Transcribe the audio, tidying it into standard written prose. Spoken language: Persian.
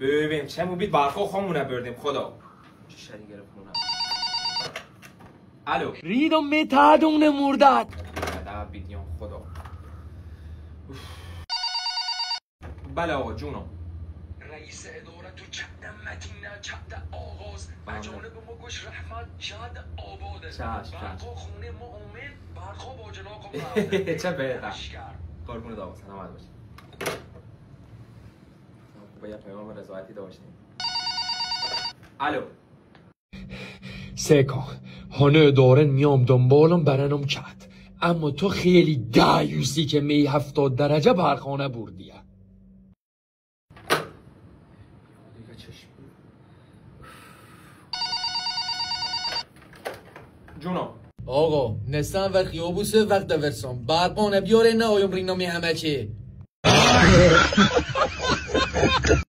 ببین چه موبیت برخوا خامونه بردیم خدا چه شدی گرفتمونم. الو ریدم به تادون مرداد دا بیدیان خدا. بله آقا جونم. رئیس اداره تو چند مدینه چند آغاز بجانب ما گوش رحمت شاد آباده برقا خونه ما امید برقا با جناق چه بهتر قربون داغ سلامت باشی. باید پیام رضایتی داشتیم. الو سکان هانه دارن میام دنبالم برنم کت اما تو خیلی دایوسی که می 70 درجه برخانه بردیه. جونم آقا نستن و خیابوسه وقت ورسان برقانه بیاره نه آیم رینامی همه چه